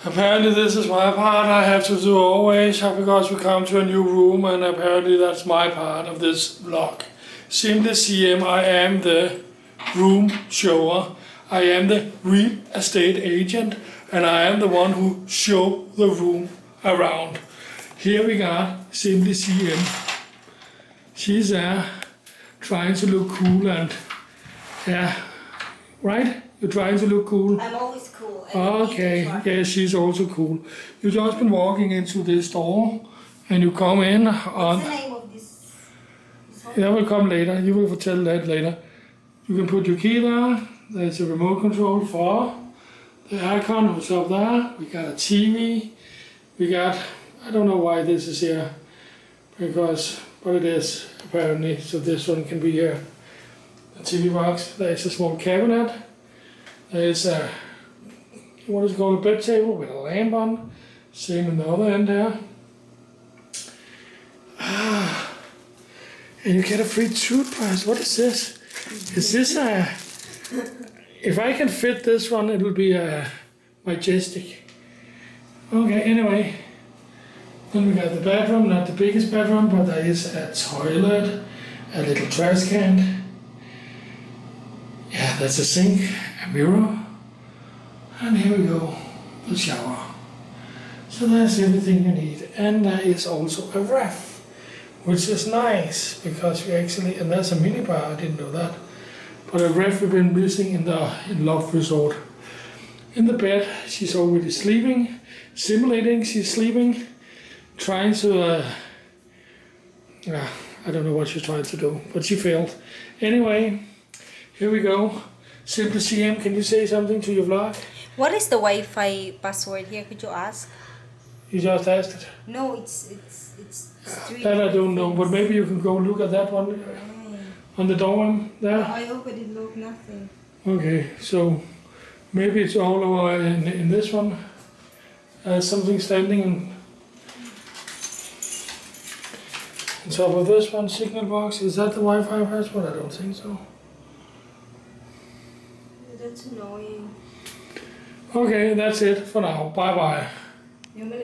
Apparently this is my part I have to do always because we come to a new room, and apparently that's my part of this vlog. Simply CM, I am the room shower. I am the real estate agent, and I am the one who show the room around. Here we got Simply CM. She's there trying to look cool, and yeah, right? You're trying to look cool? I'm always cool. Okay, yeah, she's also cool. You've just been walking into this door, and you come in on... What's the name of this That will come later. You will tell that later. You can put your key there. There's a remote control for the aircon who's up there. We got a TV. We got... I don't know why this is here, but it is apparently. So this one can be here. A TV box. There's a small cabinet. There's a, what is it called, a bed table with a lamp on. Same in the other end there. And you get a free toothbrush. What is this? Is this a... If I can fit this one, it will be a majestic. Okay, anyway. Then we got the bedroom, not the biggest bedroom, but there is a toilet, a little trash can. Yeah, that's a sink, a mirror, and here we go, the shower. So that's everything you need. And there is also a ref, which is nice, because we actually, and there's a minibar, I didn't know that, but a ref we've been missing in Love Resort. In the bed, she's already sleeping, simulating she's sleeping, trying to, I don't know what she's trying to do, but she failed. Anyway, here we go. Simply CM, can you say something to your vlog? What is the Wi-Fi password here? Could you ask? You just asked it. No, it's That I don't know, but maybe you can go look at that one on the door there. I already look nothing. Okay, so maybe it's all over in this one. Something standing on top of this one, signal box. Is that the Wi-Fi password? I don't think so. That's annoying. Okay, that's it for now. Bye bye.